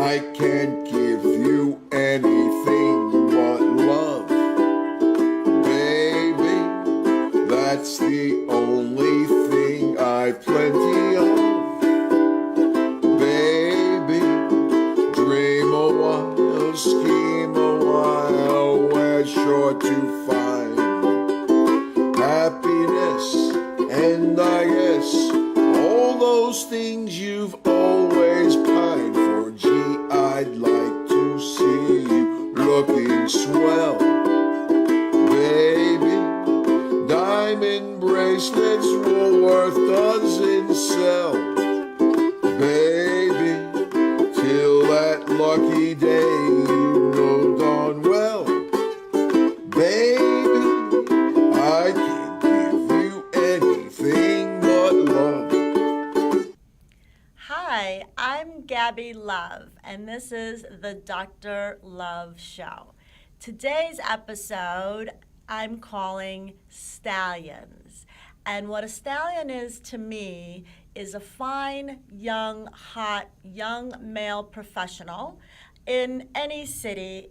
I can't give you anything but love, baby. That's the only thing I've plenty of, baby. Dream a while, scheme a while, we're sure to find happiness, and I guess all those things you've always pined for. Gee, I'd like to see you looking swell, baby. Diamond bracelets Woolworth doesn't sell, baby. Till that lucky day, you know darn well, baby, I can't give you anything but love. Hi, I'm Gabi Love, and this is the Dr. Love Show. Today's episode I'm calling Stallions. And what a stallion is to me is a fine, young, hot, young male professional in any city.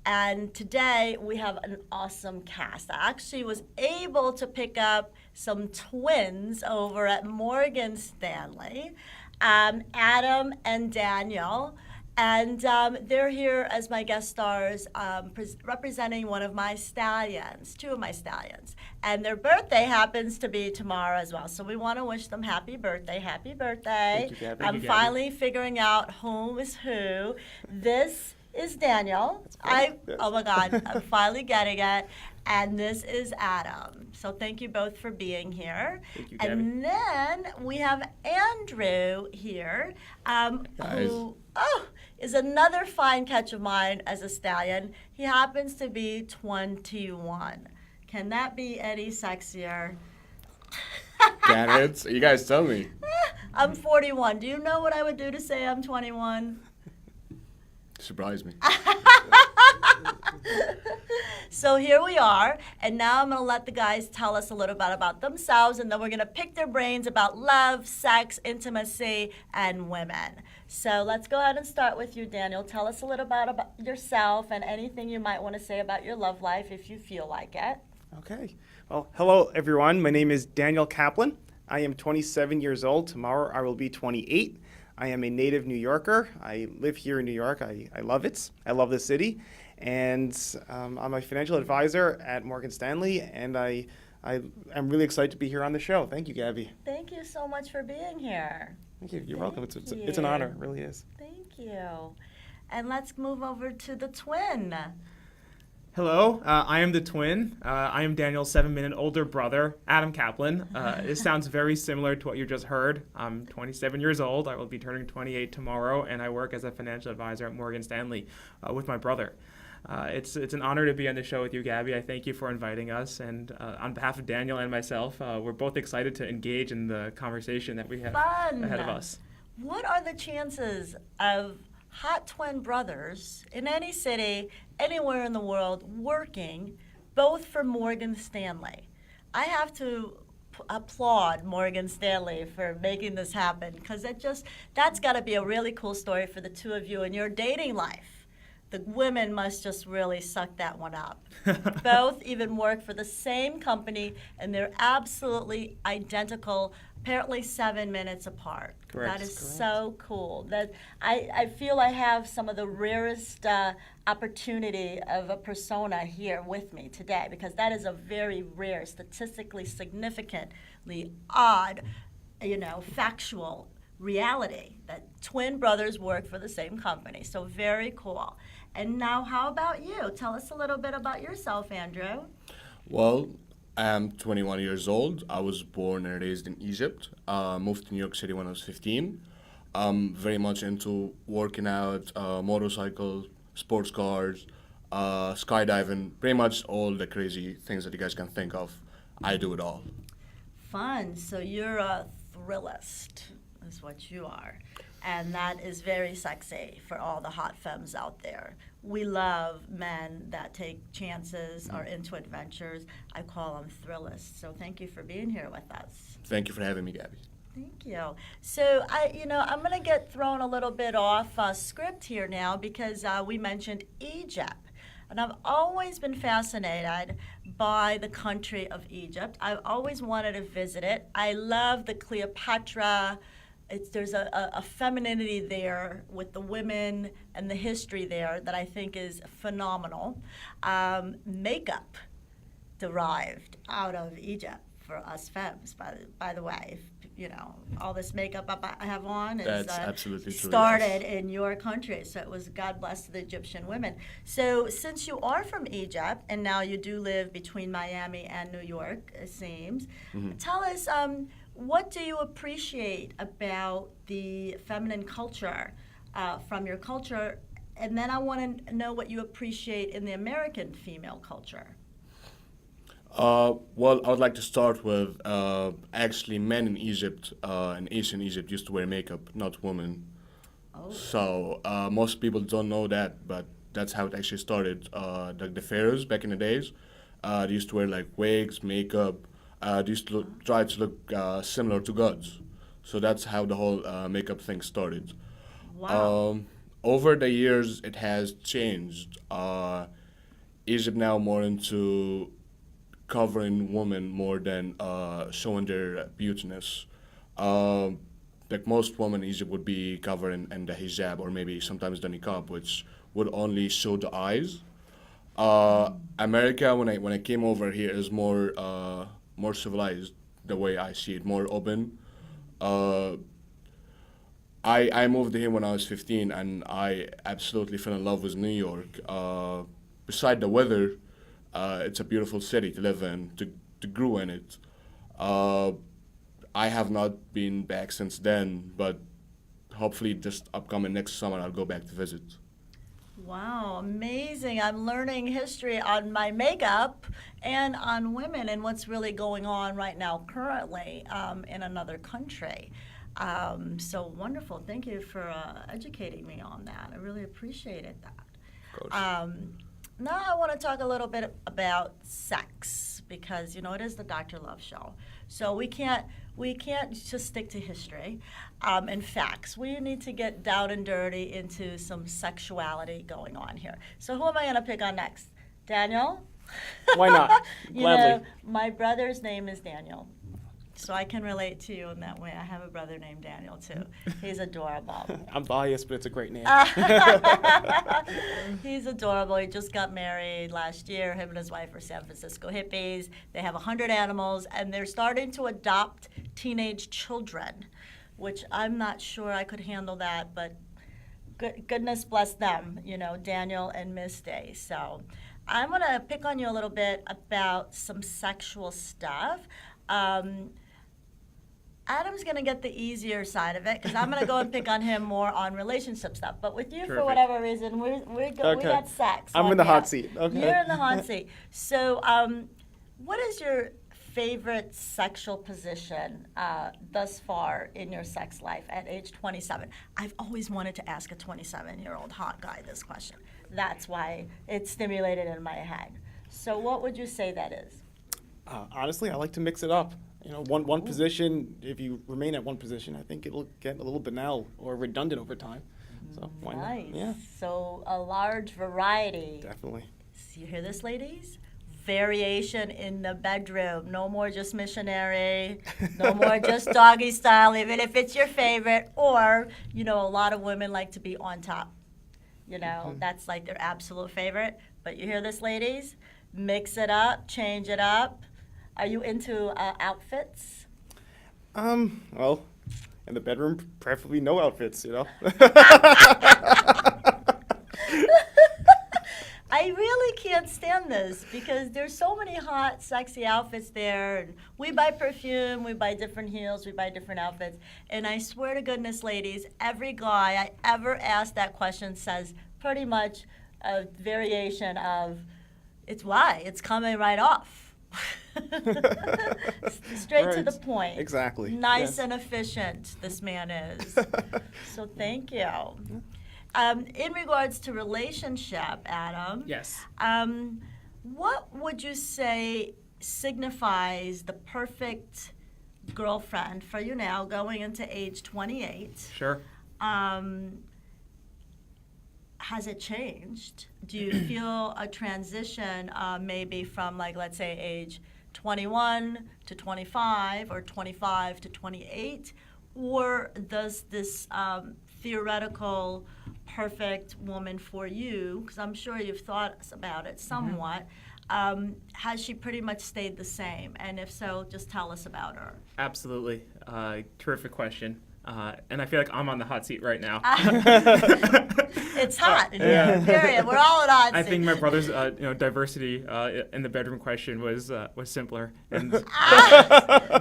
And today we have an awesome cast. I actually was able to pick up some twins over at Morgan Stanley, Adam and Daniel. And they're here as my guest stars, representing one of my stallions, two of my stallions. And their birthday happens to be tomorrow as well. So we want to wish them happy birthday, happy birthday. Thank you, Gabi. I'm finally figuring out who is who. This is Daniel. Oh my God, I'm finally getting it. And this is Adam. So thank you both for being here. Thank you, Gabi. And then we have Andrew here, who is another fine catch of mine as a stallion. He happens to be 21. Can that be any sexier? Can it? You guys tell me. I'm 41. Do you know what I would do to say I'm 21? Surprise me. So here we are, and now I'm going to let the guys tell us a little bit about themselves, and then we're going to pick their brains about love, sex, intimacy, and women. So let's go ahead and start with you, Daniel. Tell us a little bit about yourself and anything you might want to say about your love life if you feel like it. Okay. Well, hello, everyone. My name is Daniel Kaplan. I am 27 years old. Tomorrow I will be 28. I am a native New Yorker. I live here in New York. I love it. I love the city. And I'm a financial advisor at Morgan Stanley, and I am really excited to be here on the show. Thank you, Gabi. Thank you so much for being here. Thank you. You're welcome. It's an honor. It really is. Thank you. And let's move over to the twin. Hello, I am the twin. I am Daniel's 7-minute older brother, Adam Kaplan. It sounds very similar to what you just heard. I'm 27 years old. I will be turning 28 tomorrow, and I work as a financial advisor at Morgan Stanley with my brother. It's an honor to be on the show with you, Gabi. I thank you for inviting us. And on behalf of Daniel and myself, we're both excited to engage in the conversation that we have ahead of us. What are the chances of hot twin brothers in any city, anywhere in the world, working both for Morgan Stanley? I have to applaud Morgan Stanley for making this happen, because that's got to be a really cool story for the two of you in your dating life. The women must just really suck that one up. Both even work for the same company, and they're absolutely identical, apparently 7 minutes apart. Correct. That is so cool. That I feel I have some of the rarest opportunity of a persona here with me today, because that is a very rare, statistically significantly odd, factual reality that twin brothers work for the same company. So very cool. And now, how about you? Tell us a little bit about yourself, Andrew. Well, I am 21 years old. I was born and raised in Egypt. Moved to New York City when I was 15. Very much into working out, motorcycles, sports cars, skydiving, pretty much all the crazy things that you guys can think of. I do it all. Fun. So you're a thrillist, is what you are. And that is very sexy for all the hot femmes out there. We love men that take chances, are into adventures. I call them thrillists. So thank you for being here with us. Thank you for having me, Gabi. Thank you. So I'm going to get thrown a little bit off script here now because we mentioned Egypt. And I've always been fascinated by the country of Egypt. I've always wanted to visit it. I love the Cleopatra. There's a femininity there with the women and the history there that I think is phenomenal. Makeup derived out of Egypt for us femmes, by the way. All this makeup I have on is That's absolutely true, started yes. in your country. So it was God bless the Egyptian women. So since you are from Egypt and now you do live between Miami and New York, it seems, tell us what do you appreciate about the feminine culture from your culture? And then I want to know what you appreciate in the American female culture. Well, I would like to start with actually men in Egypt, in ancient Egypt, used to wear makeup, not women. Oh. So most people don't know that, but that's how it actually started. The pharaohs back in the days, they used to wear like wigs, makeup. They used to try to look similar to gods. So that's how the whole makeup thing started. Wow. Over the years, it has changed. Egypt now more into covering women more than showing their beautiness. Like most women in Egypt would be covered in the hijab or maybe sometimes the niqab, which would only show the eyes. America, when I came over here, is more civilized. The way I see it, more open. I moved here when I was 15, and I absolutely fell in love with New York. Beside the weather, it's a beautiful city to live in, to grow in it. I have not been back since then, but hopefully just upcoming next summer I'll go back to visit. Wow, amazing. I'm learning history on my makeup and on women and what's really going on right now currently in another country. So wonderful. Thank you for educating me on that. I really appreciated that. Of course. Now I want to talk a little bit about sex because it is the Dr. Love Show. So we can't just stick to history and facts. We need to get down and dirty into some sexuality going on here. So who am I going to pick on next? Daniel? Why not? Gladly. My brother's name is Daniel. So I can relate to you in that way. I have a brother named Daniel, too. He's adorable. I'm biased, but it's a great name. He's adorable. He just got married last year. Him and his wife are San Francisco hippies. They have 100 animals, and they're starting to adopt teenage children, which I'm not sure I could handle that, but goodness bless them, Daniel and Misty. So I'm going to pick on you a little bit about some sexual stuff. Adam's going to get the easier side of it because I'm going to go and pick on him more on relationship stuff. But with you, for Terrific. whatever reason, we got sex. I'm on in the you. hot seat. Okay. You're in the hot seat. So what is your favorite sexual position thus far in your sex life at age 27? I've always wanted to ask a 27-year-old hot guy this question. That's why it's stimulated in my head. So what would you say that is? Honestly, I like to mix it up. One position, if you remain at one position, I think it'll get a little banal or redundant over time. So why Nice. not? Yeah, So a large variety. definitely. So you hear this, ladies? Variation in the bedroom. No more just missionary. No more just doggy style, even if it's your favorite. Or, a lot of women like to be on top. That's like their absolute favorite. But you hear this, ladies? Mix it up, change it up. Are you into outfits? Well, in the bedroom, preferably no outfits, I really can't stand this because there's so many hot, sexy outfits there. And we buy perfume, we buy different heels, we buy different outfits. And I swear to goodness, ladies, every guy I ever asked that question says pretty much a variation of, it's coming right off. Straight to the point. Exactly. Nice Yes. and efficient, this man is. So thank you. In regards to relationship, Adam, Yes. what would you say signifies the perfect girlfriend for you now, going into age 28. Sure. Has it changed? Do you feel a transition maybe from, like, let's say age 21 to 25 or 25 to 28? Or does this theoretical perfect woman for you, because I'm sure you've thought about it somewhat, has she pretty much stayed the same? And if so, just tell us about her. Absolutely. Terrific question. And I feel like I'm on the hot seat right now. It's hot in here, period. We're all in hot seat. I think my brother's diversity in the bedroom question was simpler. And, but,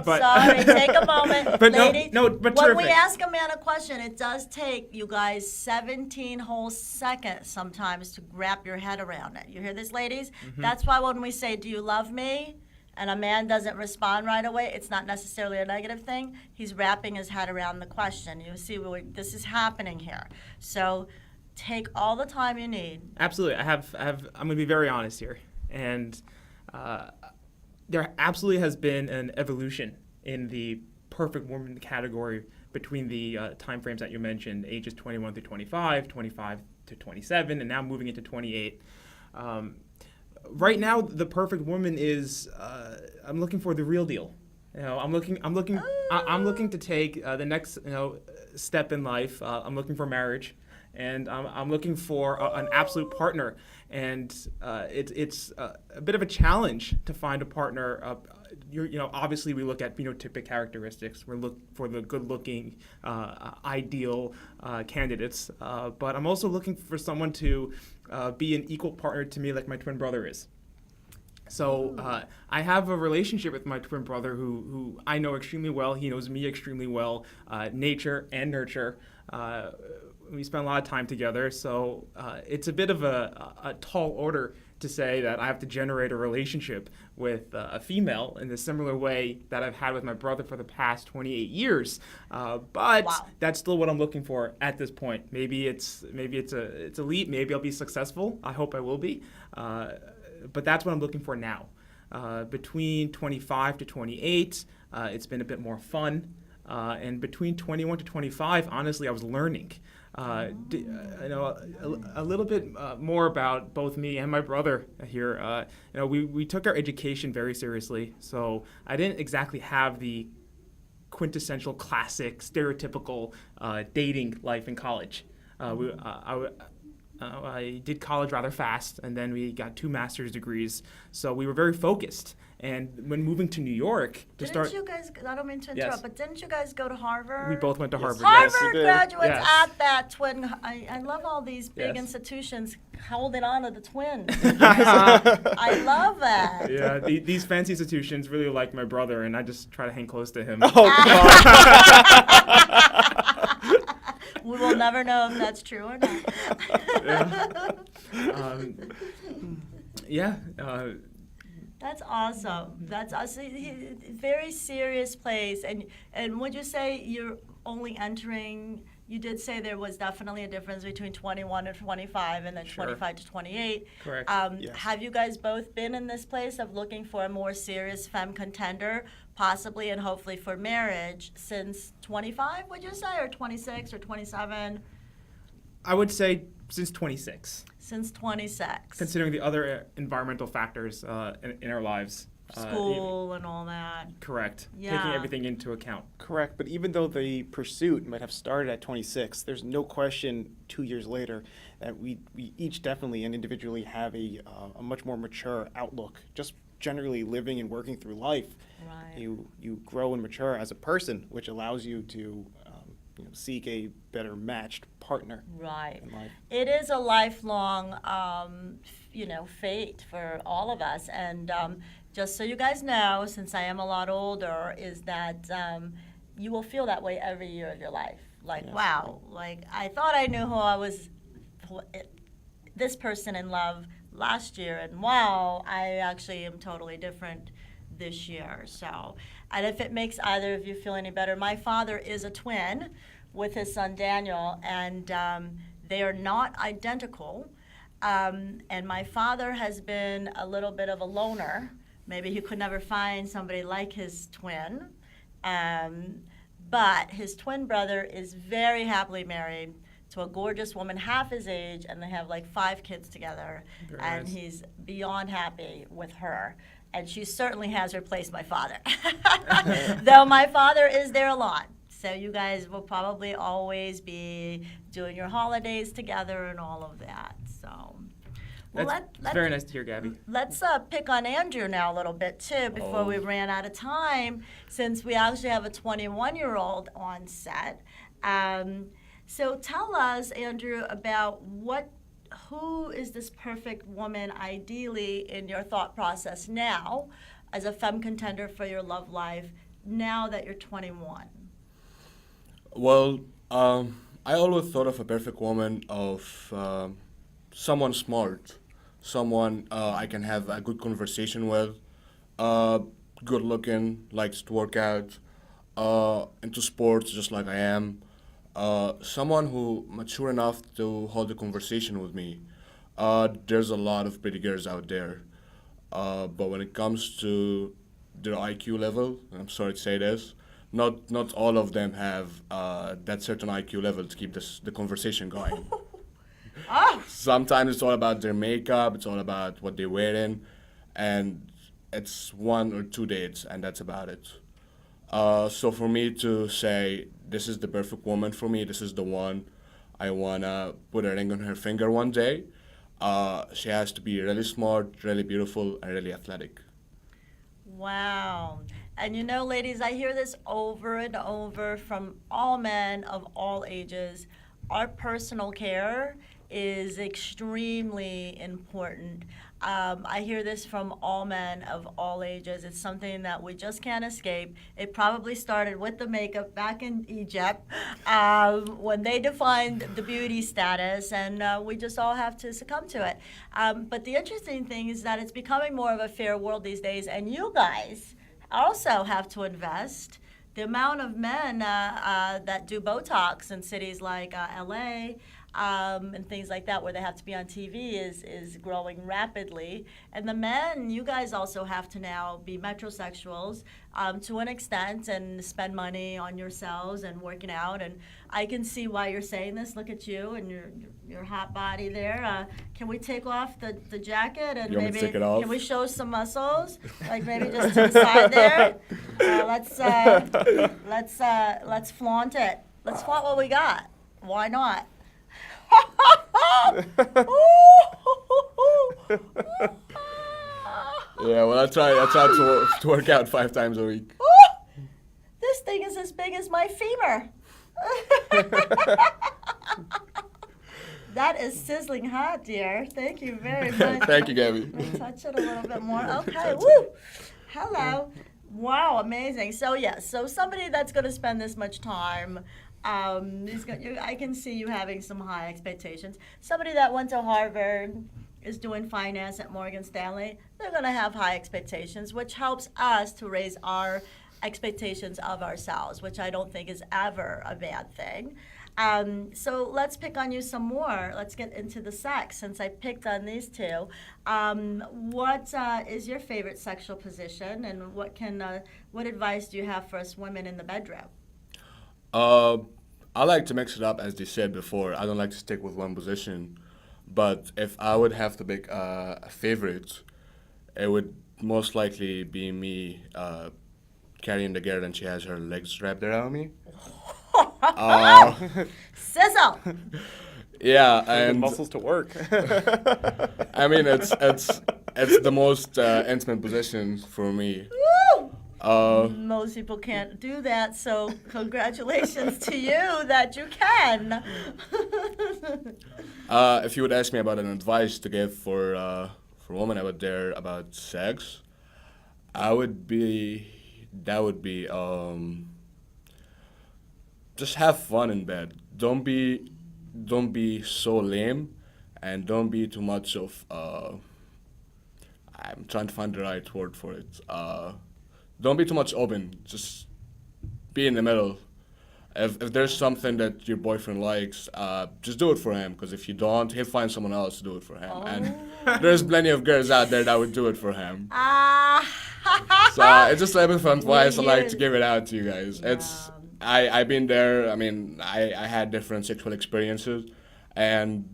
Sorry, take a moment, But ladies. but when terrific. we ask a man a question, it does take you guys 17 whole seconds sometimes to wrap your head around it. You hear this, ladies? That's why when we say, "Do you love me?" and a man doesn't respond right away, it's not necessarily a negative thing. He's wrapping his head around the question. You see, this is happening here. So take all the time you need. Absolutely. I'm going to be very honest here. And there absolutely has been an evolution in the perfect woman category between the time frames that you mentioned, ages 21 through 25, 25 to 27, and now moving into 28. Right now, the perfect woman is I'm looking for the real deal. I'm looking to take the next step in life. I'm looking for marriage, and I'm looking for an absolute partner. And it's a bit of a challenge to find a partner. Obviously we look at phenotypic characteristics. We're looking for the good-looking, ideal candidates. But I'm also looking for someone to be an equal partner to me, like my twin brother is. So I have a relationship with my twin brother who I know extremely well. He knows me extremely well, nature and nurture. We spend a lot of time together, so it's a bit of a tall order to say that I have to generate a relationship with a female in the similar way that I've had with my brother for the past 28 years. But Wow. That's still what I'm looking for at this point. Maybe it's a leap. Maybe I'll be successful. I hope I will be. But that's what I'm looking for now. Between 25 to 28, it's been a bit more fun. And between 21 to 25, honestly, I was learning. A little bit more about both me and my brother here. We took our education very seriously, so I didn't exactly have the quintessential classic stereotypical dating life in college. I did college rather fast, and then we got 2 master's degrees, so we were very focused. And when moving to New York Didn't you guys, I don't mean to interrupt, Yes. but didn't you guys go to Harvard? we both went to Harvard. Harvard Yes. we did. graduates Yes. at that twin. I love all these big Yes. institutions holding on to the twins. I love that. Yeah, these fancy institutions really like my brother, and I just try to hang close to him. We will never know if that's true or not. That's awesome. That's awesome. Very serious place. And would you say you're only entering? You did say there was definitely a difference between 21 and 25, and then Sure. 25 to 28. Correct. Yes. Have you guys both been in this place of looking for a more serious femme contender, possibly and hopefully for marriage, since 25? Would you say, or 26 or 27? I would say since 26, Since 26. considering the other environmental factors in our lives. School and all that. Correct. Yeah. Taking everything into account. Correct, but even though the pursuit might have started at 26, there's no question 2 years later that we each definitely and individually have a much more mature outlook. Just generally living and working through life, Right. you grow and mature as a person, which allows you to seek a better matched partner Right. in life. It is a lifelong, fate for all of us. And just so you guys know, since I am a lot older, is that you will feel that way every year of your life. Like, Yes. wow, like I thought I knew this person in love last year, and wow, I actually am totally different this year. So, and if it makes either of you feel any better, my father is a twin with his son Daniel, and they are not identical. And my father has been a little bit of a loner. Maybe he could never find somebody like his twin. But his twin brother is very happily married to a gorgeous woman half his age, and they have like 5 kids together. Very And nice. he's beyond happy with her. And she certainly has replaced my father. Though my father is there a lot. So you guys will probably always be doing your holidays together and all of that. So, well, It's very nice to hear, Gabby. let's pick on Andrew now a little bit too before we ran out of time, since we actually have a 21-year-old on set. So tell us, Andrew, about who is this perfect woman ideally in your thought process now as a femme contender for your love life now that you're 21? Well, I always thought of a perfect woman of someone smart, someone I can have a good conversation with, good looking, likes to work out, into sports just like I am, someone who mature enough to hold a conversation with me. There's a lot of pretty girls out there, but when it comes to their IQ level, I'm sorry to say this, not all of them have that certain IQ level to keep the conversation going. Sometimes it's all about their makeup, it's all about what they're wearing, and it's 1 or 2 dates, and that's about it. So for me to say, this is the perfect woman for me, this is the one, I wanna put a ring on her finger one day, she has to be really smart, really beautiful, and really athletic. Wow. And you know, ladies, I hear this over and over from all men of all ages. Our personal care is extremely important. I hear this from all men of all ages. It's something that we just can't escape. It probably started with the makeup back in Egypt when they defined the beauty status, and we just all have to succumb to it. But the interesting thing is that it's becoming more of a fair world these days, and you guys also have to invest. The amount of men that do Botox in cities like LA and things like that, where they have to be on TV, is growing rapidly. And the men, you guys also have to now be metrosexuals to an extent and spend money on yourselves and working out. And I can see why you're saying this. Look at you and your hot body there. Can we take off the jacket and You want me maybe to take it off? can we show some muscles? Like maybe just to the side there. Let's flaunt it. Let's flaunt what we got. Why not? Yeah, well, I try to work out 5 times a week. This thing is as big as my femur. That is sizzling hot, dear. Thank you very much. Thank you, Gabi. Let me touch it a little bit more. Okay, woo. Hello. Wow, amazing. So yes, so somebody that's going to spend this much time, I can see you having some high expectations. Somebody that went to Harvard, is doing finance at Morgan Stanley, they're going to have high expectations, which helps us to raise our expectations of ourselves, which I don't think is ever a bad thing. So let's pick on you some more. Let's get into the sex, since I picked on these two. What is your favorite sexual position, and what advice do you have for us women in the bedroom? I like to mix it up, as they said before. I don't like to stick with one position. But if I would have to pick a favorite, it would most likely be me carrying the girl and she has her legs wrapped around me. Sizzle! Yeah, The and muscles to work. I mean it's the most intimate position for me. Woo! Most people can't do that, so congratulations to you that you can. If you would ask me about an advice to give for women out there about sex, that would be just have fun in bed. Don't be so lame, and don't be too much of I'm trying to find the right word for it. Don't be too much open. Just be in the middle. If there's something that your boyfriend likes, just do it for him. Because if you don't, he'll find someone else to do it for him. And there's plenty of girls out there that would do it for him. it's just a bit fun twice. I like Yes. to give it out to you guys. It's I've been there. I mean, I had different sexual experiences, and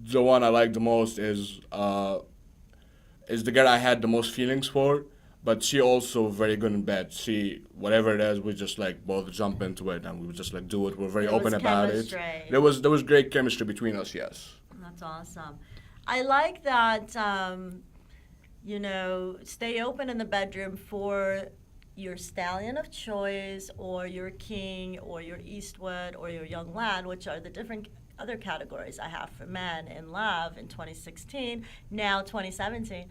the one I like the most is the girl I had the most feelings for. But she also very good in bed. She whatever it is, we just like both jump into it and we would just like do it. We're very There open was about chemistry. it. There was great chemistry between us. Yes. That's awesome. I like that, stay open in the bedroom for your stallion of choice or your king or your Eastwood or your young lad, which are the different other categories I have for men in love in 2016, now 2017.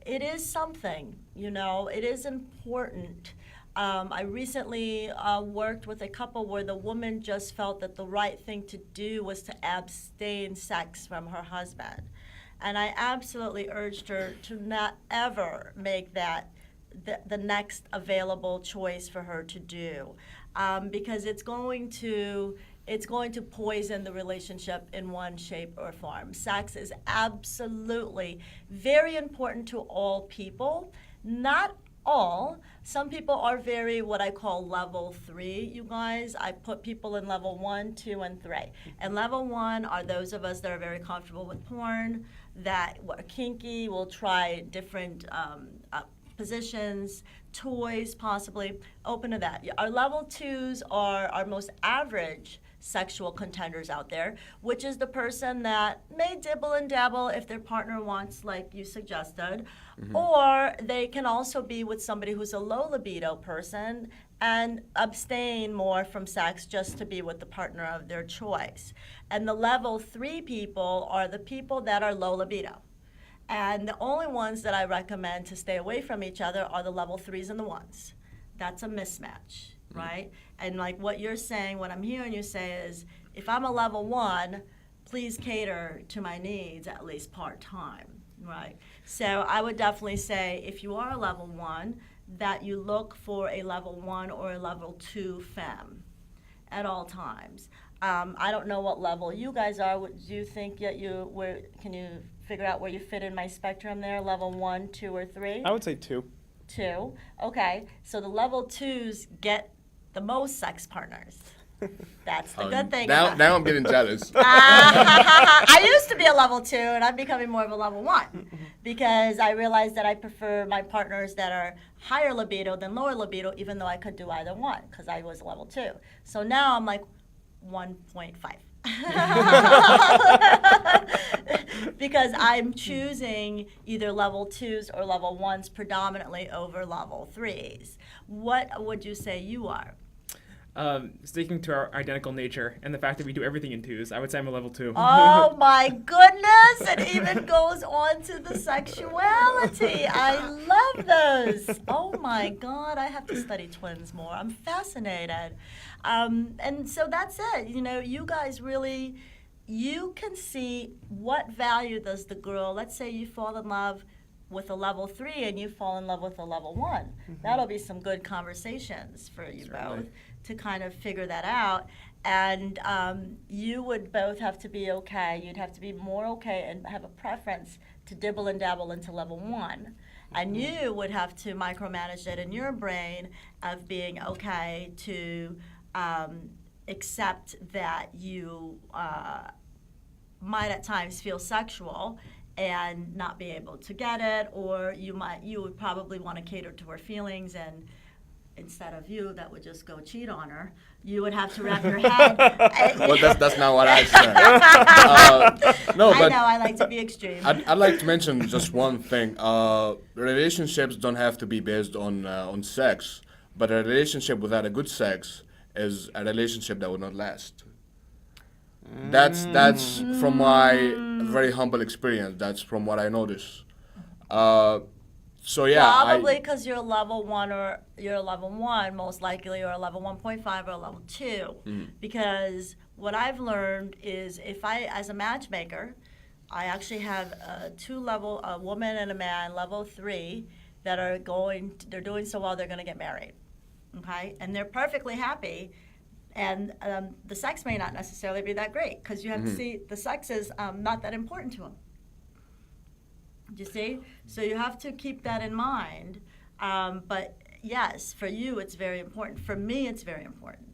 It is something, it is important. I recently worked with a couple where the woman just felt that the right thing to do was to abstain sex from her husband. And I absolutely urged her to not ever make that the next available choice for her to do, because it's going to poison the relationship in one shape or form. Sex is absolutely very important to all people. Not all. Some people are very what I call level 3, you guys. I put people in level 1, 2, and 3. And level 1 are those of us that are very comfortable with porn, that are kinky, will try different positions, toys possibly, open to that. Our level 2s are our most average sexual contenders out there, which is the person that may dibble and dabble if their partner wants, like you suggested, or they can also be with somebody who's a low libido person and abstain more from sex just to be with the partner of their choice. And the level 3 people are the people that are low libido. And the only ones that I recommend to stay away from each other are the level 3s and the 1s. That's a mismatch, right? And like what you're saying, what I'm hearing you say is, if I'm a level 1, please cater to my needs at least part-time, right? So I would definitely say, if you are a level 1, that you look for a level 1 or a level 2 femme at all times. I don't know what level you guys are. Do you think that can you figure out where you fit in my spectrum there? Level 1, 2, or 3? I would say 2. 2. Okay. So the level 2s get the most sex partners. That's the good thing. Now I'm getting jealous. I used to be a level 2, and I'm becoming more of a level 1 because I realized that I prefer my partners that are higher libido than lower libido, even though I could do either one because I was a level 2. So now I'm like 1.5. Because I'm choosing either level 2s or level 1s predominantly over level 3s. What would you say you are? Sticking to our identical nature and the fact that we do everything in 2s, I would say I'm a level 2. Oh my goodness, it even goes on to the sexuality. I love those. Oh my God, I have to study twins more. I'm fascinated. And so that's it. You guys really, you can see what value does the girl, let's say you fall in love with a level 3 and you fall in love with a level 1. That'll be some good conversations for you both to kind of figure that out. And you would both have to be okay. You'd have to be more okay and have a preference to dibble and dabble into level 1. And you would have to micromanage it in your brain of being okay to accept that you might at times feel sexual and not be able to get it, or you would probably want to cater to her feelings, and instead of you that would just go cheat on her, you would have to wrap your head. Well, that's not what I said. No, but I know I like to be extreme. I'd like to mention just one thing. Relationships don't have to be based on sex, but a relationship without a good sex is a relationship that will not last. That's from my very humble experience. That's from what I noticed. So yeah, Probably because you're a level 1 or you're a level 1, most likely, or a level 1.5 or a level 2. Because what I've learned is if I, as a matchmaker, I actually have a woman and a man, level 3, that are they're doing so well, they're going to get married. Okay? And they're perfectly happy. And the sex may not necessarily be that great because you have to see the sex is not that important to them. Do you see? So you have to keep that in mind. But yes, for you, it's very important. For me, it's very important.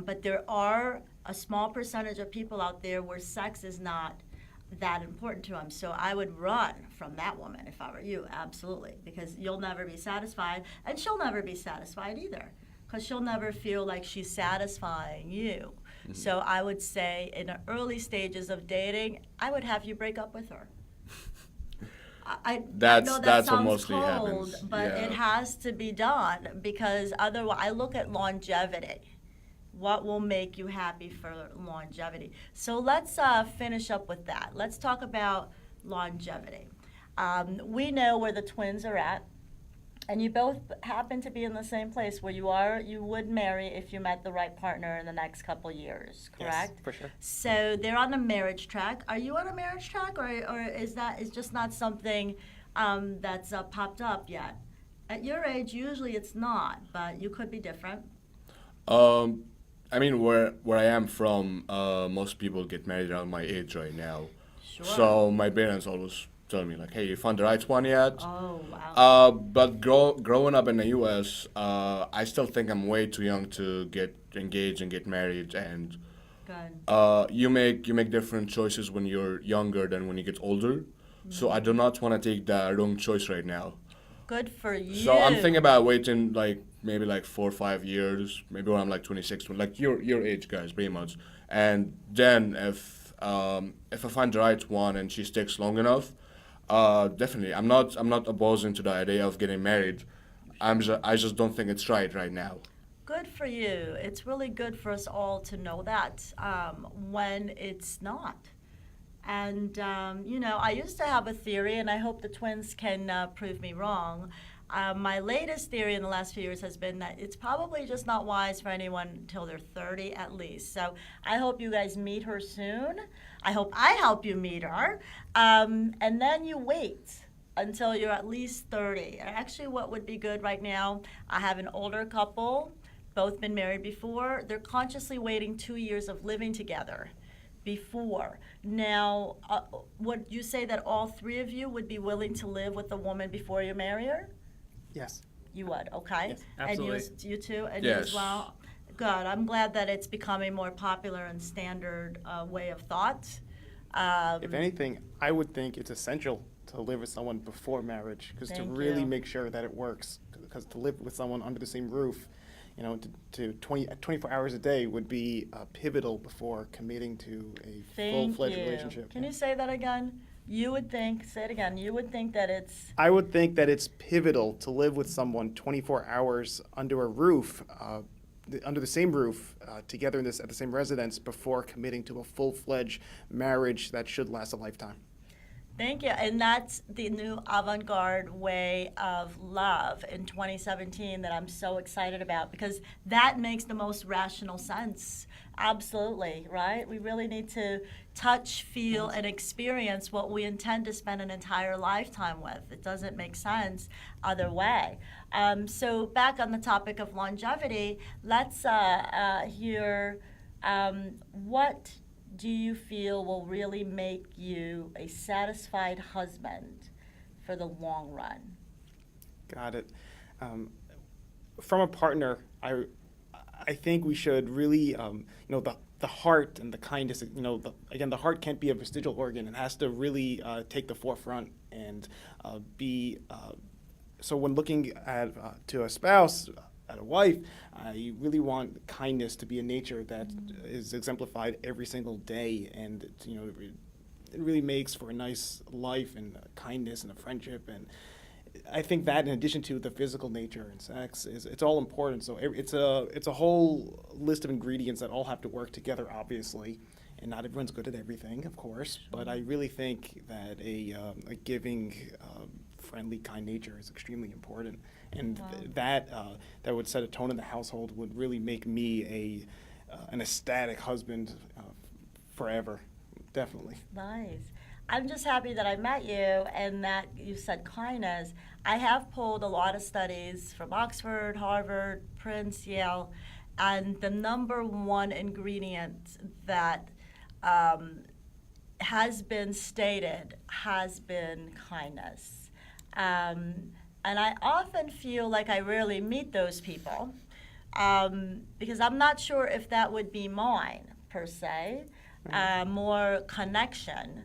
But there are a small percentage of people out there where sex is not that important to them. So I would run from that woman if I were you, absolutely, because you'll never be satisfied, and she'll never be satisfied either, because she'll never feel like she's satisfying you. So I would say in the early stages of dating, I would have you break up with her. I know that That's what sounds mostly cold, happens. but Yeah. it has to be done, because otherwise, I look at longevity. What will make you happy for longevity? So let's finish up with that. Let's talk about longevity. We know where the twins are at, and you both happen to be in the same place where you would marry if you met the right partner in the next couple years, correct? Yes, for sure. So they're on a marriage track. Are you on a marriage track, or is just not something that's popped up yet? At your age, usually it's not, but you could be different. I mean, where I am from, most people get married around my age right now. Sure. So my parents always tell me like, "Hey, you found the right one yet?" Oh, wow. But growing up in the U.S., I still think I'm way too young to get engaged and get married. And Good. you make different choices when you're younger than when you get older. So I do not want to take the wrong choice right now. Good for you. So I'm thinking about waiting maybe 4 or 5 years, maybe when I'm 26, like your age, guys, pretty much. And then if I find the right one and she sticks long enough, definitely I'm not opposing to the idea of getting married. I just don't think it's right now. Good for you. It's really good for us all to know that when it's not. And, I used to have a theory, and I hope the twins can prove me wrong. My latest theory in the last few years has been that it's probably just not wise for anyone until they're 30 at least. So I hope you guys meet her soon. I hope I help you meet her. And then you wait until you're at least 30. Actually, what would be good right now, I have an older couple, both been married before. They're consciously waiting 2 years of living together before. Now, would you say that all three of you would be willing to live with a woman before you marry her? Yes. You would, okay? Yes, absolutely. And you too, and you as Yes. well? Good. I'm glad that it's becoming more popular and standard way of thought. If anything, I would think it's essential to live with someone before marriage, because to Thank really you. make sure that it works, because to live with someone under the same roof, to 24 hours a day would be pivotal before committing to a Thank full-fledged you. relationship. Can you say that again? You would think, say it again, you would think that it's, I would think that it's pivotal to live with someone 24 hours under a roof, under the same roof, together at the same residence before committing to a full-fledged marriage that should last a lifetime. thank you. And that's the new avant-garde way of love in 2017 that I'm so excited about, because that makes the most rational sense. Absolutely, right? We really need to touch, feel, and experience what we intend to spend an entire lifetime with. It doesn't make sense other way. So back on the topic of longevity, let's hear what do you feel will really make you a satisfied husband for the long run? Got it. From a partner, I think we should really, the heart and the kindness. Again, the heart can't be a vestigial organ. It has to really take the forefront and be. So when looking at to a spouse, at a wife, you really want kindness to be a nature that is exemplified every single day, and it really makes for a nice life and kindness and a friendship. And I think that, in addition to the physical nature and sex, it's all important. So it's a whole list of ingredients that all have to work together, obviously. And not everyone's good at everything, of course. But I really think that a giving, friendly, kind nature is extremely important. And that would set a tone in the household, would really make me an ecstatic husband forever, definitely. Nice. I'm just happy that I met you and that you said kindness. I have pulled a lot of studies from Oxford, Harvard, Prince, Yale, and the number one ingredient that has been stated has been kindness. And I often feel like I rarely meet those people because I'm not sure if that would be mine per se. More connection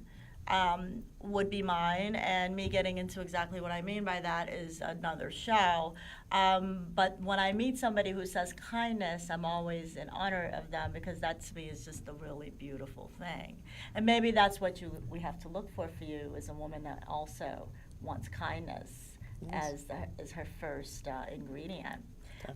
would be mine, and me getting into exactly what I mean by that is another show. But when I meet somebody who says kindness, I'm always in honor of them because that to me is just a really beautiful thing. And maybe that's what we have to look for you as a woman that also wants kindness as her first ingredient.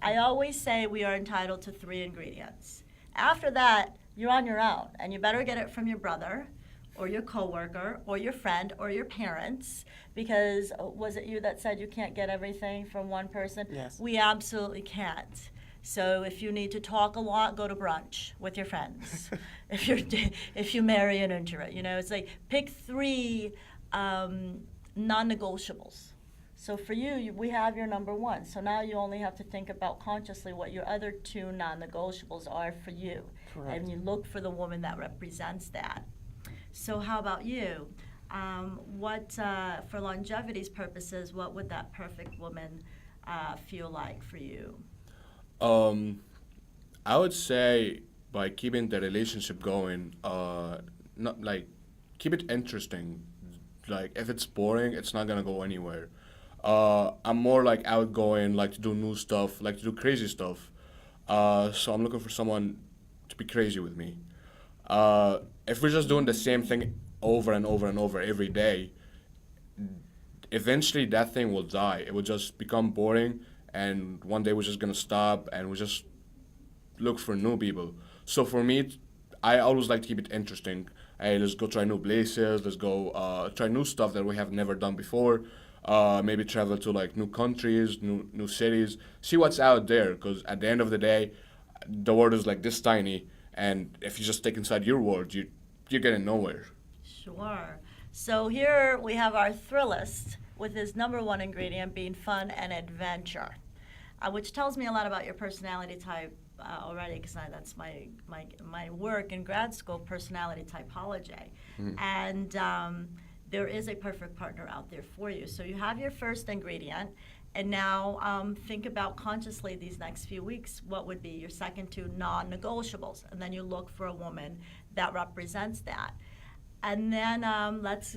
I always say we are entitled to 3 ingredients. After that, you're on your own, and you better get it from your brother or your coworker or your friend or your parents, because was it you that said you can't get everything from one person? Yes. We absolutely can't. So if you need to talk a lot, go to brunch with your friends. if you marry an introvert, it's like pick 3 non-negotiables. So for you, we have your number 1. So now you only have to think about consciously what your other 2 non-negotiables are for you. Correct. And you look for the woman that represents that. So how about you? What, for longevity's purposes, what would that perfect woman feel like for you? I would say by keeping the relationship going, not like keep it interesting. Like if it's boring, it's not gonna go anywhere. I'm more like outgoing, like to do new stuff, like to do crazy stuff. So I'm looking for someone to be crazy with me. If we're just doing the same thing over and over and over every day, eventually that thing will die. It will just become boring, and one day we're just gonna stop and we just look for new people. So for me, I always like to keep it interesting. Hey, let's go try new places. Let's go try new stuff that we have never done before. Maybe travel to like new countries, new cities. See what's out there. Because at the end of the day, the world is like this tiny, and if you just stick inside your world, you're getting nowhere. Sure. So here we have our Thrillist with his number 1 ingredient being fun and adventure, which tells me a lot about your personality type already, because that's my work in grad school, personality typology. And there is a perfect partner out there for you. So you have your first ingredient, and now think about consciously these next few weeks, what would be your second 2 non-negotiables, and then you look for a woman that represents that. And then let's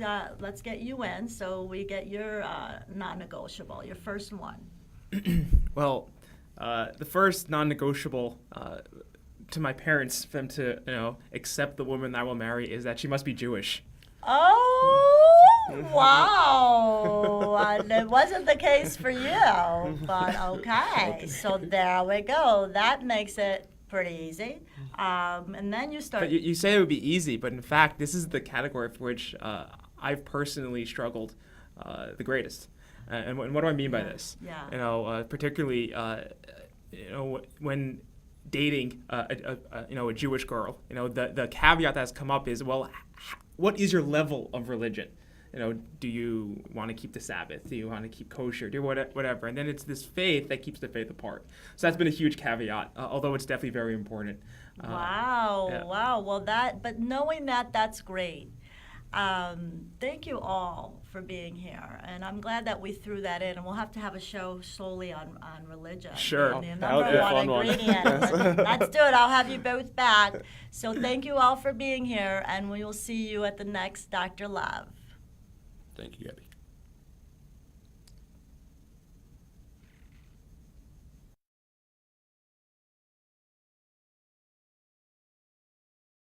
get you in, so we get your non-negotiable, your first one. Well, the first non-negotiable to my parents, for them to accept the woman that I will marry, is that she must be Jewish. Oh, wow. And it wasn't the case for you, but okay. So there we go. That makes it pretty easy. And then you start. But you say it would be easy, but in fact, this is the category for which I've personally struggled the greatest. And what do I mean by this? Yeah. Particularly, when dating a Jewish girl, the caveat that's come up is, well, what is your level of religion? Do you want to keep the Sabbath? Do you want to keep kosher? Do whatever? And then it's this faith that keeps the faith apart. So that's been a huge caveat, although it's definitely very important. Wow. Yeah. Wow. Well, but knowing that, that's great. Thank you all for being here, and I'm glad that we threw that in, and we'll have to have a show solely on religion. Sure. And the That would be a number fun one one. ingredient. Let's do it. I'll have you both back. So thank you all for being here, and we will see you at the next Dr. Love. Thank you, Gabi.